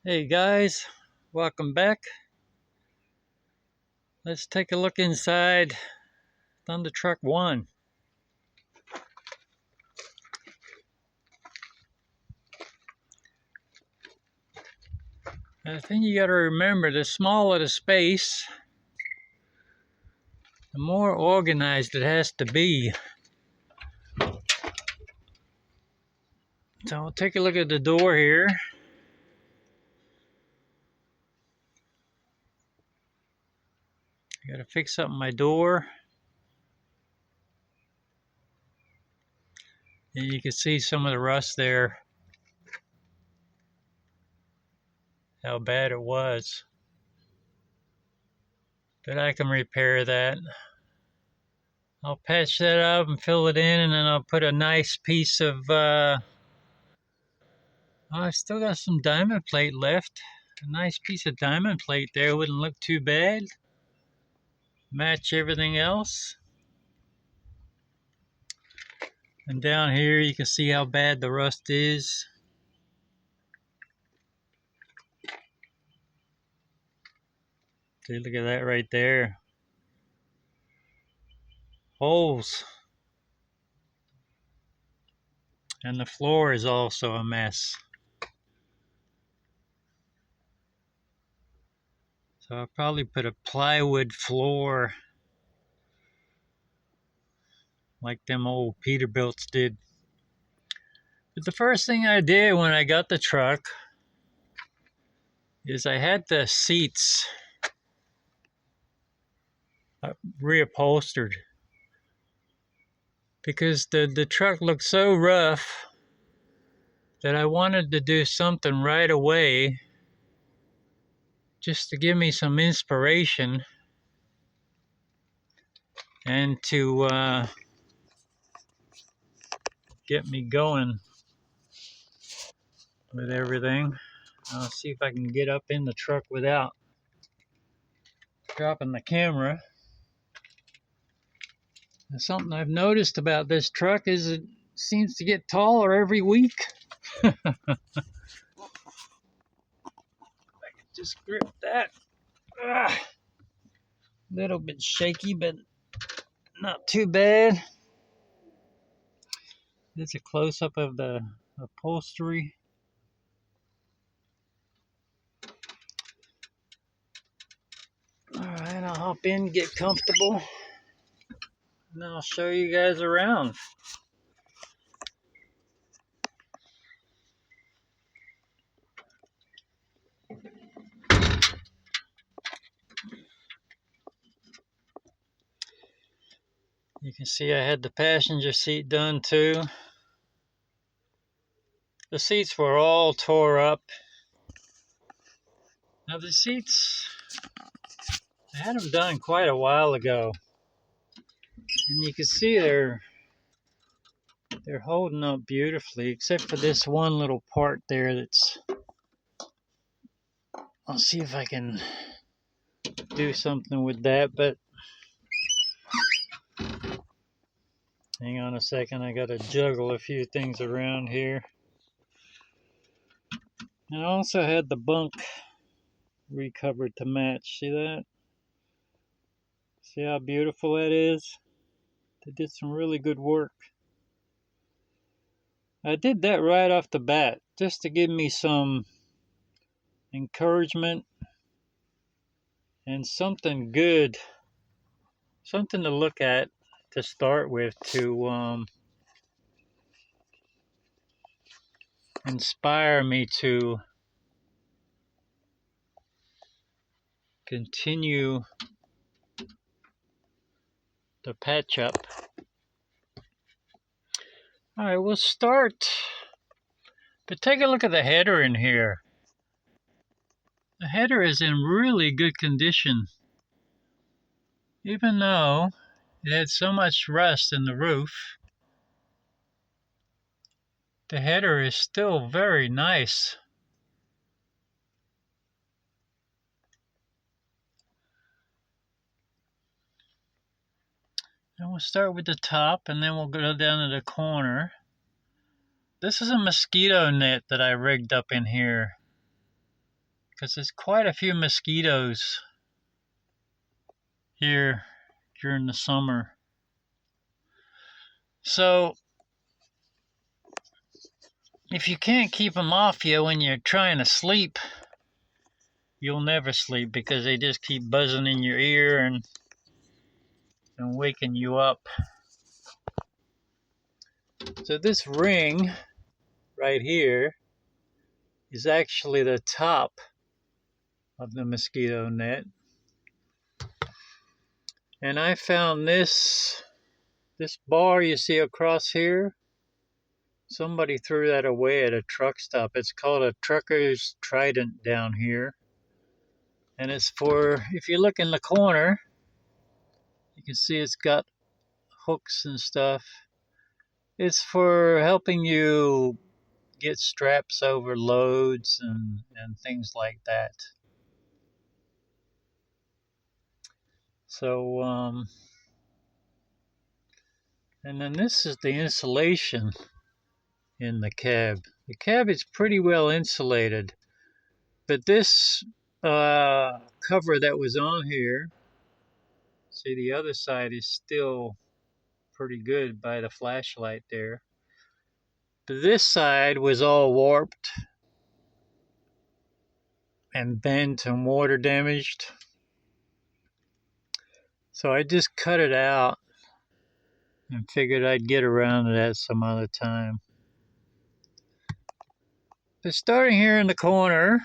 Hey guys, welcome back. Let's take a look inside Thunder Truck 1. I think you got to remember, the smaller the space, the more organized it has to be. So I'll take a look at the door here. I got to fix up my door. And you can see some of the rust there, how bad it was. But I can repair that. I'll patch that up and fill it in, and then I'll put a nice piece of, I still got some diamond plate left. A nice piece of diamond plate there wouldn't look too bad. Match everything else. And down here you can see how bad the rust is. See, look at that right there. Holes. And the floor is also a mess. So I'll probably put a plywood floor like them old Peterbilts did. But the first thing I did when I got the truck is I had the seats reupholstered, because the truck looked so rough that I wanted to do something right away just to give me some inspiration and to get me going with everything. I'll see if I can get up in the truck without dropping the camera. And something I've noticed about this truck is it seems to get taller every week. I can just grip that. Little bit shaky, but not too bad. It's a close-up of the upholstery. Alright, I'll hop in, get comfortable, and I'll show you guys around. You can see I had the passenger seat done too. The seats were all tore up. Now the seats, I had them done quite a while ago, and you can see they're holding up beautifully, except for this one little part there that's, I'll see if I can do something with that, but hang on a second, I gotta juggle a few things around here. And I also had the bunk recovered to match. See that? See how beautiful that is? They did some really good work. I did that right off the bat, just to give me some encouragement and something good, something to look at to start with, to inspire me to continue the patch up. Alright, we'll start, but take a look at the header in here. The header is in really good condition. Even though it had so much rust in the roof, the header is still very nice. And we'll start with the top, and then we'll go down to the corner. This is a mosquito net that I rigged up in here. because there's quite a few mosquitoes here during the summer. So if you can't keep them off you when you're trying to sleep, you'll never sleep because they just keep buzzing in your ear and waking you up. So this ring right here is actually the top of the mosquito net. And I found this bar you see across here. Somebody threw that away at a truck stop. It's called a trucker's trident down here. And it's for, if you look in the corner, you can see it's got hooks and stuff. It's for helping you get straps over loads and things like that. So, and then this is the insulation in the cab. The cab is pretty well insulated, but this cover that was on here, see the other side is still pretty good by the flashlight there. But this side was all warped and bent and water damaged. So I just cut it out and figured I'd get around to that some other time. But starting here in the corner,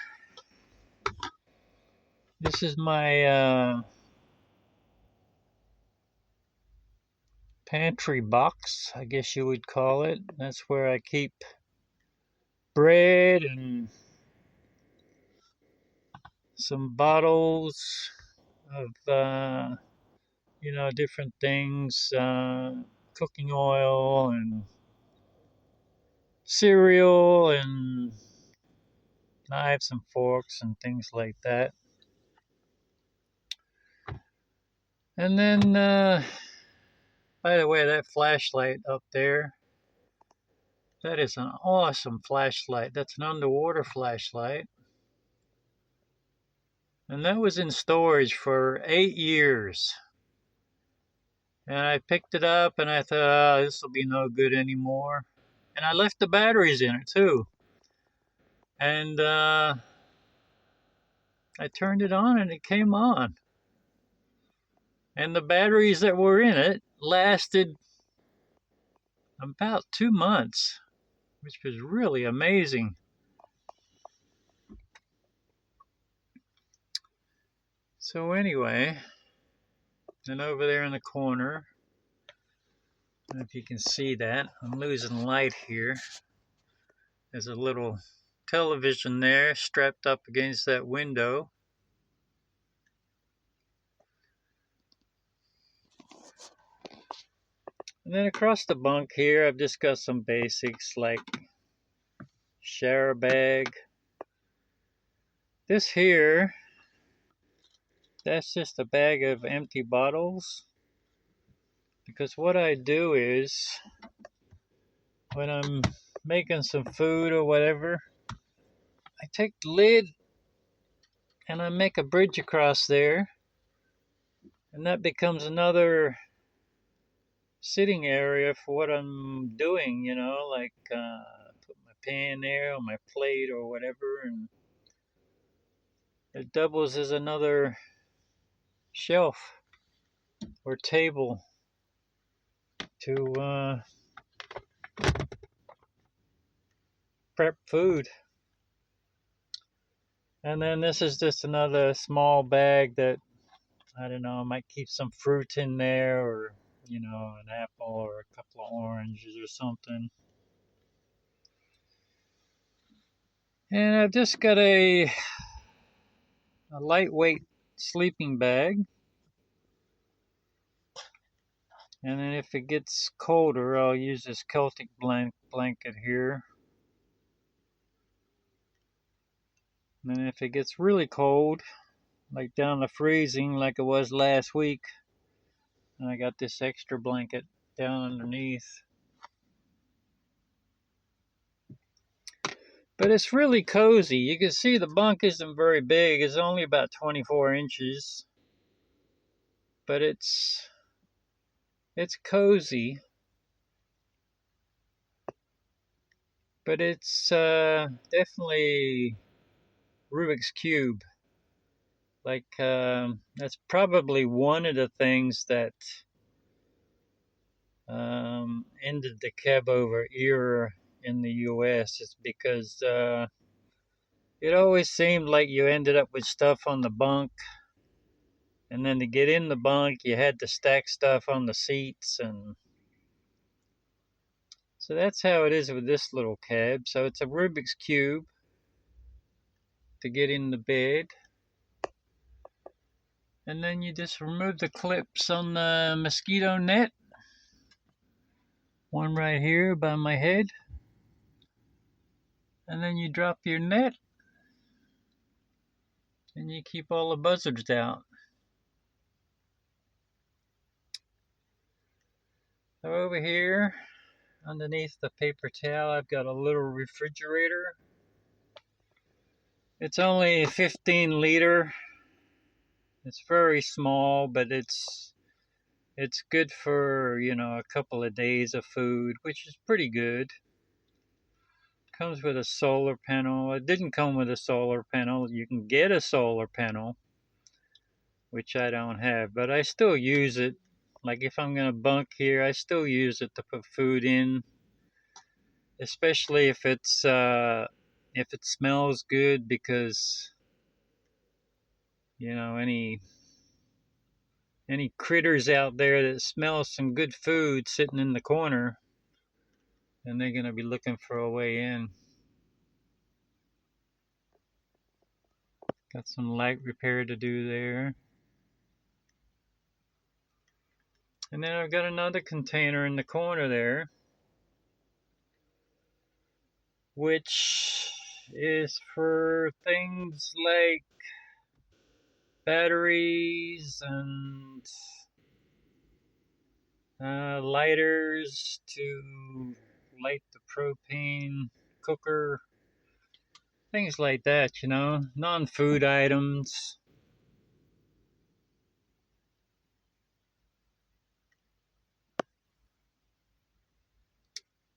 this is my pantry box, I guess you would call it. That's where I keep bread and some bottles of, different things, cooking oil and cereal and knives and forks and things like that. And then, by the way, that flashlight up there, that is an awesome flashlight. That's an underwater flashlight. And that was in storage for 8 years. And I picked it up and I thought, oh, this will be no good anymore. And I left the batteries in it too. And I turned it on and it came on. And the batteries that were in it lasted about 2 months, which was really amazing. So anyway, then over there in the corner, I don't know if you can see that, I'm losing light here. There's a little television there strapped up against that window. And then across the bunk here, I've just got some basics like shower bag. This here, that's just a bag of empty bottles. Because what I do is, when I'm making some food or whatever, I take the lid and I make a bridge across there. And that becomes another sitting area for what I'm doing, like put my pan there or my plate or whatever, and it doubles as another shelf or table to prep food. And then this is just another small bag that, I don't know, I might keep some fruit in there or, an apple or a couple of oranges or something. And I've just got a lightweight sleeping bag. And then if it gets colder, I'll use this Celtic blanket here. And then if it gets really cold, like down to freezing like it was last week, and I got this extra blanket down underneath. But it's really cozy. You can see the bunk isn't very big. It's only about 24 inches. But it's cozy. But it's definitely Rubik's Cube. Like, that's probably one of the things that ended the cab over era in the US. It's because it always seemed like you ended up with stuff on the bunk, and then to get in the bunk, you had to stack stuff on the seats, and so that's how it is with this little cab. So it's a Rubik's Cube to get in the bed, and then you just remove the clips on the mosquito net. One right here by my head, and then you drop your net, and you keep all the buzzards out. So over here, underneath the paper towel, I've got a little refrigerator. It's only 15 liter. It's very small, but it's good for, a couple of days of food, which is pretty good. Comes with a solar panel. It didn't come with a solar panel. You can get a solar panel, which I don't have, but I still use it. Like if I'm gonna bunk here, I still use it to put food in, especially if it smells good, because any critters out there that smell some good food sitting in the corner, and they're gonna be looking for a way in. Got some light repair to do there. And then I've got another container in the corner there, which is for things like batteries and lighters to light the propane cooker, things like that, non-food items.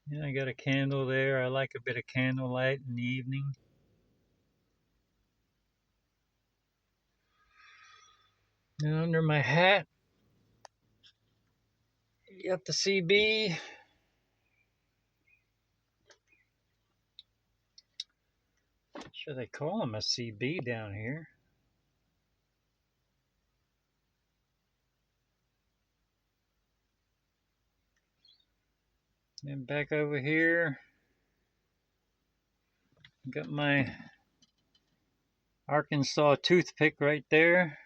Yeah, I got a candle there. I like a bit of candlelight in the evening. And under my hat, you got the CB. Sure, they call him a CB down here. And back over here, got my Arkansas toothpick right there.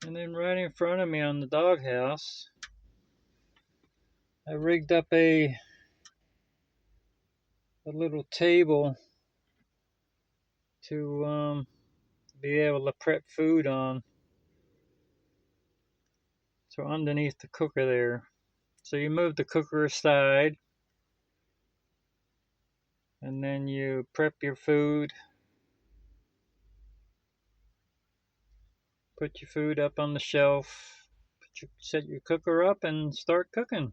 And then right in front of me on the doghouse, I rigged up a little table to be able to prep food on. So underneath the cooker there. So you move the cooker aside, and then you prep your food. Put your food up on the shelf. Set your cooker up and start cooking.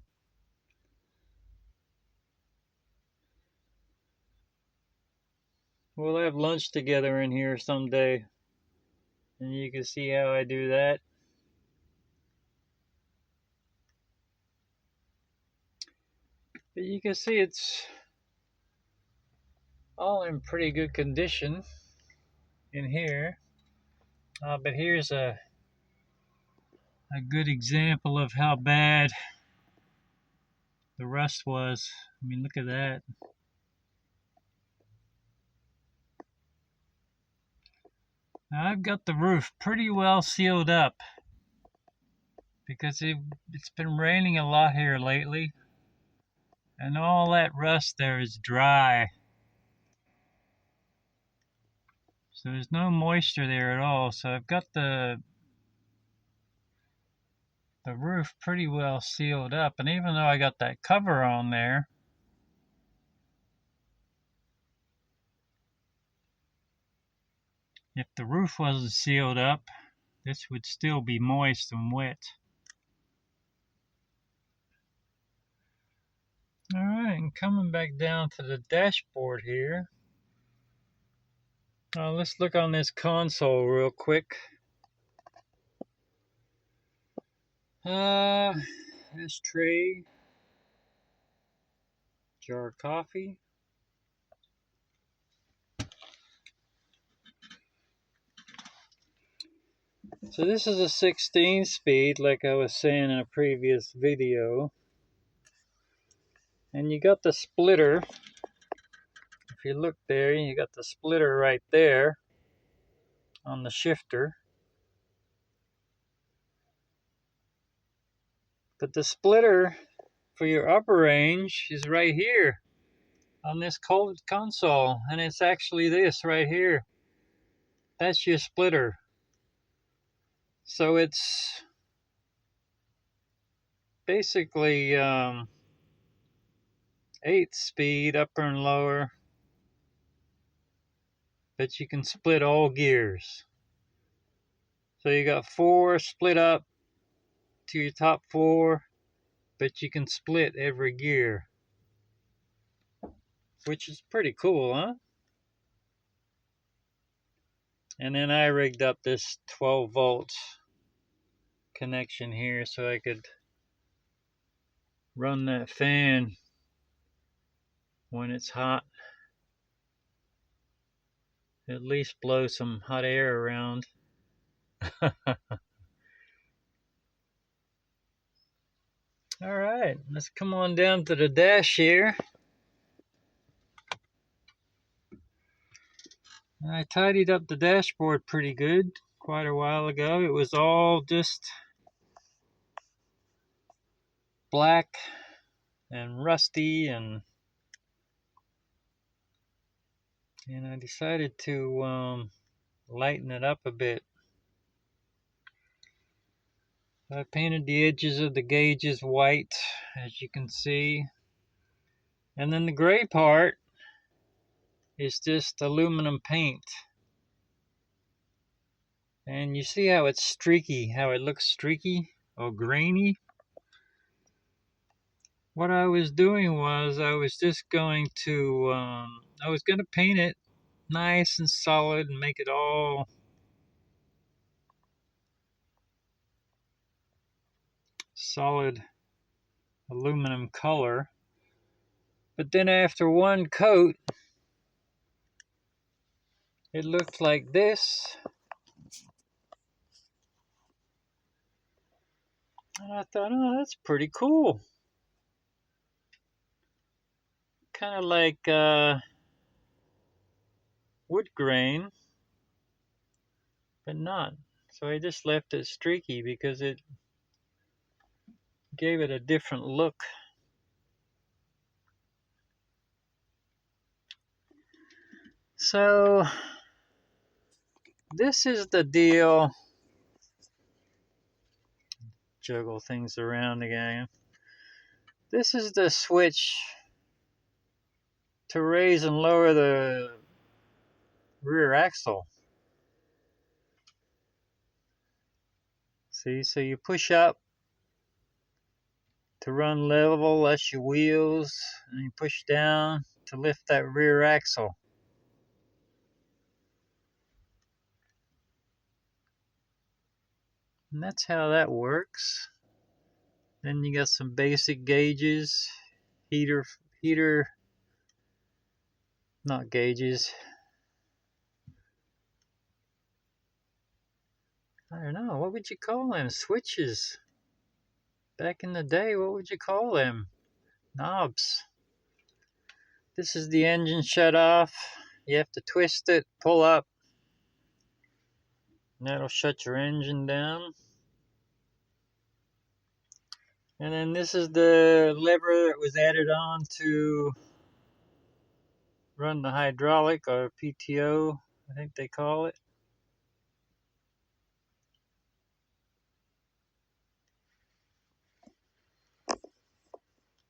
We'll have lunch together in here someday, and you can see how I do that. But you can see it's all in pretty good condition in here. But here's a good example of how bad the rust was. I mean, look at that. Now, I've got the roof pretty well sealed up because it's been raining a lot here lately, and all that rust there is dry. So there's no moisture there at all. So I've got the the roof pretty well sealed up. And even though I got that cover on there, if the roof wasn't sealed up, this would still be moist and wet. Alright, and coming back down to the dashboard here. Let's look on this console real quick. Ashtray, jar of coffee. So this is a 16 speed, like I was saying in a previous video. And you got the splitter. If you look there, you got the splitter right there on the shifter. But the splitter for your upper range is right here on this console. And it's actually this right here. That's your splitter. So it's basically 8 speed, upper and lower. But you can split all gears. So you got 4 split up to your top 4, but you can split every gear, which is pretty cool, huh? And then I rigged up this 12 volt connection here so I could run that fan when it's hot. At least blow some hot air around. Alright, let's come on down to the dash here. I tidied up the dashboard pretty good quite a while ago. It was all just black and rusty, and I decided to lighten it up a bit. I painted the edges of the gauges white, as you can see, and then the gray part is just aluminum paint. And you see how it's streaky, how it looks streaky or grainy? What I was doing was I was just going to paint it nice and solid and make it all solid aluminum color. But then after one coat, it looked like this. And I thought, oh, that's pretty cool. Kind of like wood grain, but not. So I just left it streaky because it gave it a different look. So this is the deal. Juggle things around again. This is the switch to raise and lower the rear axle. See, so you push up to run level, that's your wheels, and you push down to lift that rear axle. And that's how that works. Then you got some basic gauges, not gauges. I don't know, what would you call them? Switches. Back in the day, what would you call them? Knobs. This is the engine shut off. You have to twist it, pull up, and that'll shut your engine down. And then this is the lever that was added on to run the hydraulic, or PTO, I think they call it.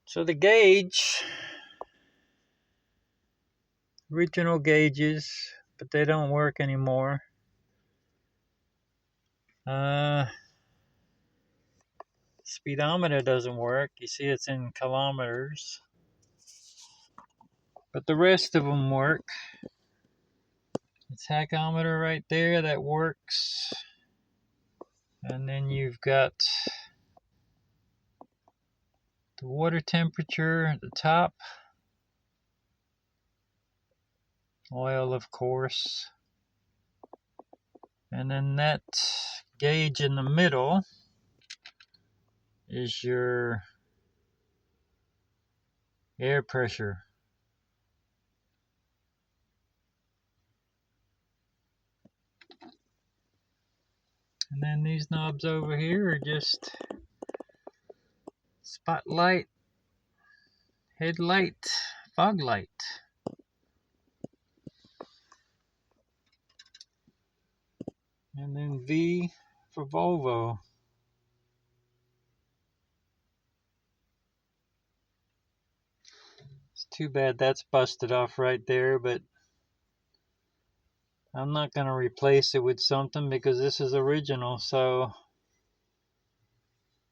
So the gauge, original gauges, but they don't work anymore. Speedometer doesn't work. You see it's in kilometers. But the rest of them work. It's tachometer right there that works. And then you've got the water temperature at the top. Oil, of course. And then that gauge in the middle is your air pressure. And then these knobs over here are just spotlight, headlight, fog light. And then V for Volvo. It's too bad that's busted off right there, but I'm not going to replace it with something because this is original, so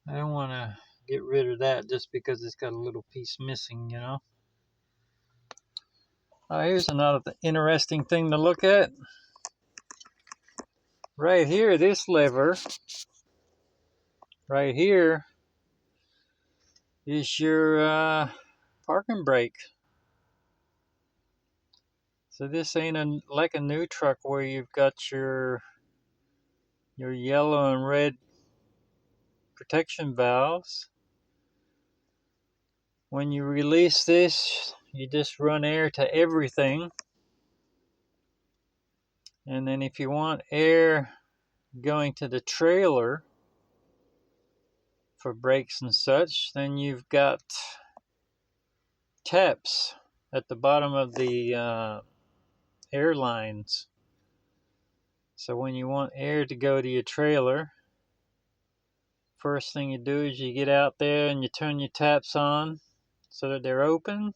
I don't want to get rid of that just because it's got a little piece missing, you know. Here's another interesting thing to look at. Right here, this lever, right here, is your parking brake. So this ain't like a new truck where you've got your yellow and red protection valves. When you release this, you just run air to everything. And then if you want air going to the trailer for brakes and such, then you've got taps at the bottom of the air lines. So when you want air to go to your trailer, first thing you do is you get out there and you turn your taps on so that they're open.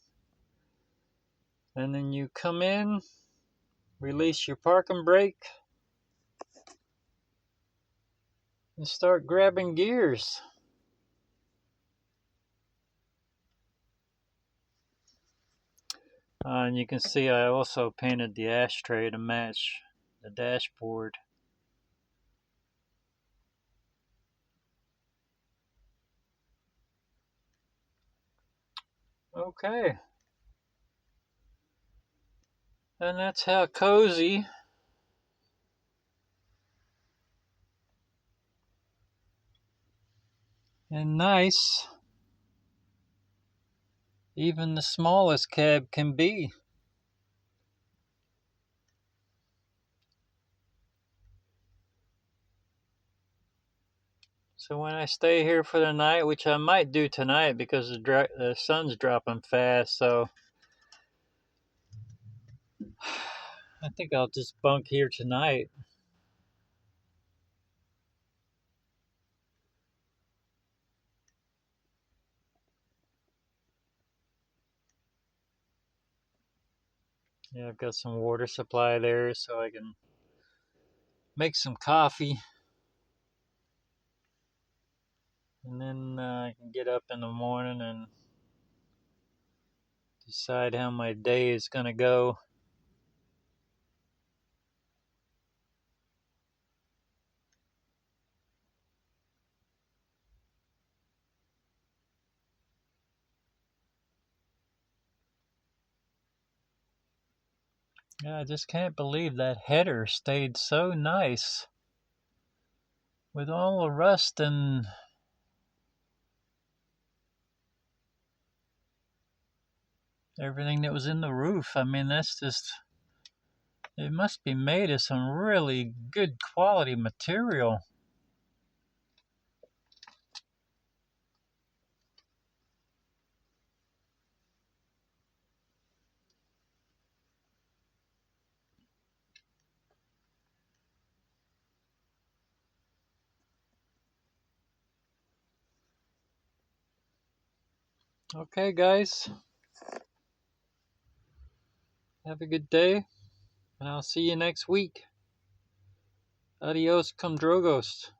And then you come in, release your parking brake, and start grabbing gears. And you can see I also painted the ashtray to match the dashboard. Okay. And that's how cozy and nice even the smallest cab can be. So when I stay here for the night, which I might do tonight because the sun's dropping fast, so I think I'll just bunk here tonight. Yeah, I've got some water supply there so I can make some coffee. And then I can get up in the morning and decide how my day is going to go. Yeah, I just can't believe that header stayed so nice with all the rust and everything that was in the roof. I mean, that's just, it must be made of some really good quality material. Okay, guys. Have a good day, and I'll see you next week. Adios, Drogos.